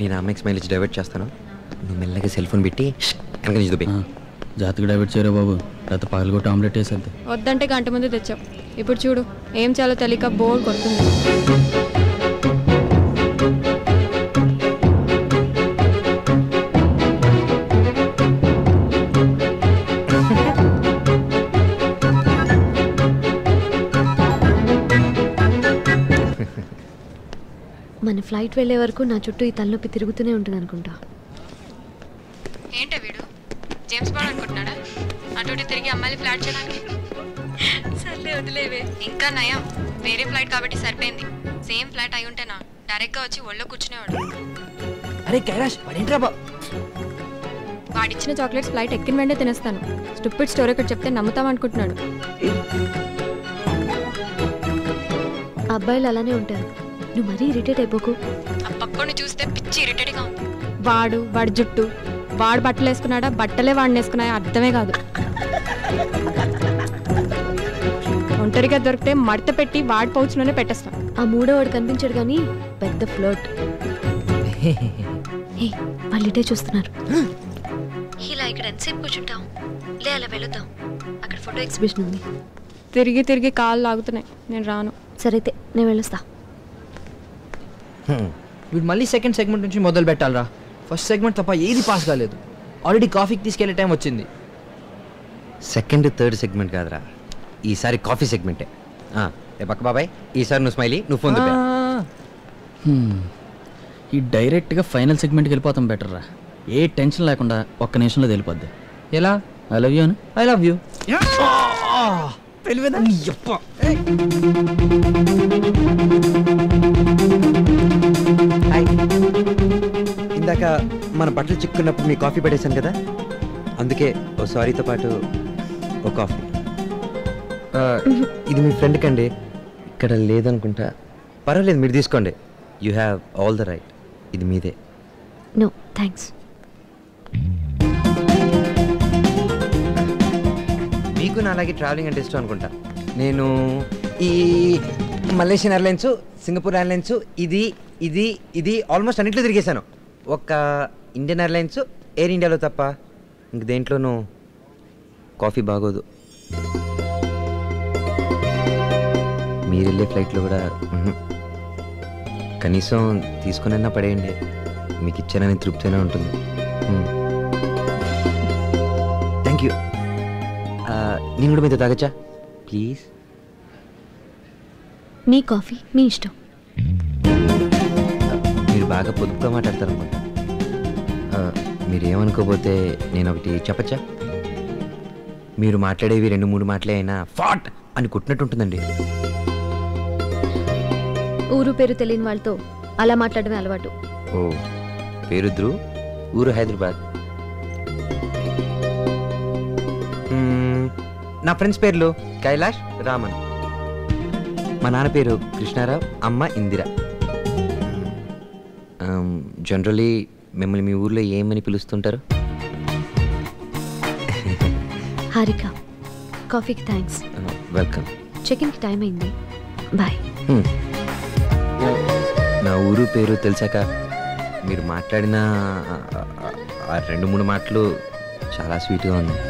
నేను అమ్మాయికి స్మైల్ ఇచ్చి డైవర్ట్ చేస్తాను, నువ్వు మెల్లగా సెల్ ఫోన్ పెట్టి వెనక నుంచి చూపి. జాతకు డైవర్ట్ చేయరా బాబు, లేకపోతే పగలు కొట్టి ఆమ్లెట్ వేసేద్ది. వద్దంటే గంట ముందు తెచ్చావు, ఇప్పుడు చూడు ఏం చాలో తెలియక బోర్ కొడుతుంది. మన ఫ్లైట్ వెళ్ళే వరకు నా చుట్టూ ఈ తలనొప్పి తిరుగుతూనే ఉంటుంది అనుకుంటా. ఏంటో వీడు జేమ్స్ బాండ్ అనుకుంటున్నాడా అటు తిరిగి అమ్మాయిని ఫ్లాట్ చేయడానికి? సర్లే వదిలేవే, ఇంకా నయం వేరే ఫ్లైట్ కాబట్టి సరిపోయింది. సేమ్ ఫ్లైట్ అయి ఉంటేనా డైరెక్ట్గా వచ్చి ఒళ్ళో కూర్చునేవాడు. అరే కైలాష్ వాడేంట్రా వాడిచ్చిన చాక్లెట్స్ ఫ్లైట్ ఎక్కిన వెంటనే తినేస్తాను. స్టూపిడ్ స్టోరీ ఒకటి చెప్తే నమ్ముతాం అనుకుంటున్నాడు. అబ్బాయిలు అలానే ఉంటారు, నువ్వు మరీ ఇరిటేట్ అయిపోకు. ఆ పక్కని చూస్తే పిచ్చి ఇరిటేట్గా ఉంది. వాడి జుట్టు, వాడు బట్టలు వేసుకున్నాడా బట్టలే వాడిని వేసుకున్నాయా అర్థమే కాదు. ఒంటరిగా దొరికితే మడత పెట్టి వాడి పౌచ్లోనే పెట్టేస్తాం. ఆ మూడో వాడు కనిపించాడు కానీ పెద్ద ఫ్లోట్. వాళ్ళు ఇటే చూస్తున్నారు. ఇలా ఇక్కడ ఎంతసేపు కూర్చుంటాం, లే అలా వెళుద్దాం, అక్కడ ఫోటో ఎగ్జిబిషన్ ఉంది. తిరిగి తిరిగి కాళ్ళు లాగుతున్నాయి, నేను రాను. సరైతే నేను వెళ్ళొస్తా. వీడు మళ్ళీ సెకండ్ సెగ్మెంట్ నుంచి మొదలు పెట్టాలరా. ఫస్ట్ సెగ్మెంట్ తప్ప ఏది పాస్ కాలేదు. ఆల్రెడీ కాఫీకి తీసుకెళ్లే టైం వచ్చింది. సెకండ్ థర్డ్ సెగ్మెంట్ కాదురా, ఈసారి కాఫీ సెగ్మెంటే. పక్క బాబాయ్, ఈసారి నువ్వు స్మైలీ, నువ్వు ఫోన్ దుబ్బా. ఈ డైరెక్ట్గా ఫైనల్ సెగ్మెంట్కి వెళ్ళిపోతాం బెటర్ రా. ఏ టెన్షన్ లేకుండా ఒక్క నిమిషంలో వెళ్ళిపోద్ది. ఎలా? ఐ లవ్ యూ అని. I love you. ఇందాక మన బట్టలు చిక్కున్నప్పుడు మీ కాఫీ పడేశాను కదా, అందుకే ఓ సారీతో పాటు ఓ కాఫీ. ఇది మీ ఫ్రెండ్ కండి, ఇక్కడ లేదనుకుంటా. పర్వాలేదు, మీరు తీసుకోండి. You have all the right, ఇది మీదే. No thanks. మీకు నా అలాగే ట్రావెలింగ్ అంటే ఇష్టం అనుకుంటా. నేను ఈ మలేషియన్ ఎయిర్లైన్స్, సింగపూర్ ఎయిర్లైన్స్, ఇది ఇది ఇది ఆల్మోస్ట్ అన్నింటిలో తిరిగేశాను. ఒక ఇండియన్ ఎయిర్లైన్స్, ఎయిర్ ఇండియాలో తప్ప ఇంక దేంట్లోనూ కాఫీ బాగోదు. మీరు వెళ్ళే ఫ్లైట్లో కూడా కనీసం తీసుకునైనా పడేయండి, మీకు ఇచ్చానని తృప్తిగా ఉంటుంది. Thank you. నేను కూడా మీతో తాగచ్చా ప్లీజ్? మీ కాఫీ మీ ఇష్టం. మీరు బాగా పొదుపుగా మాట్లాడతారు అనుకుంటా. మీరేమనుకోపోతే నేను ఒకటి చెప్పచ్చా? మీరు మాట్లాడేవి 2-3 మాటలే అయినా ఫాట్ అని కొట్టినట్టు ఉంటుందండి. ఊరు పేరు తెలియని వాళ్ళతో అలా మాట్లాడమే అలవాటు. ఓ, పేరు ధ్రువ్, ఊరు హైదరాబాద్. నా ఫ్రెండ్స్ పేర్లు కైలాష్, రామన్. మా నాన్న పేరు కృష్ణారావు, అమ్మ ఇందిర. జనరలీ మిమ్మల్ని మీ ఊర్లో ఏమని పిలుస్తుంటారు? హారిక. కాఫీకి థ్యాంక్స్. వెల్కమ్. చెకిన్కి టైం అయింది, బాయ్. నా ఊరు పేరు తెలిసాక మీరు మాట్లాడిన ఆ 2-3 మాటలు చాలా స్వీట్గా ఉన్నాయి.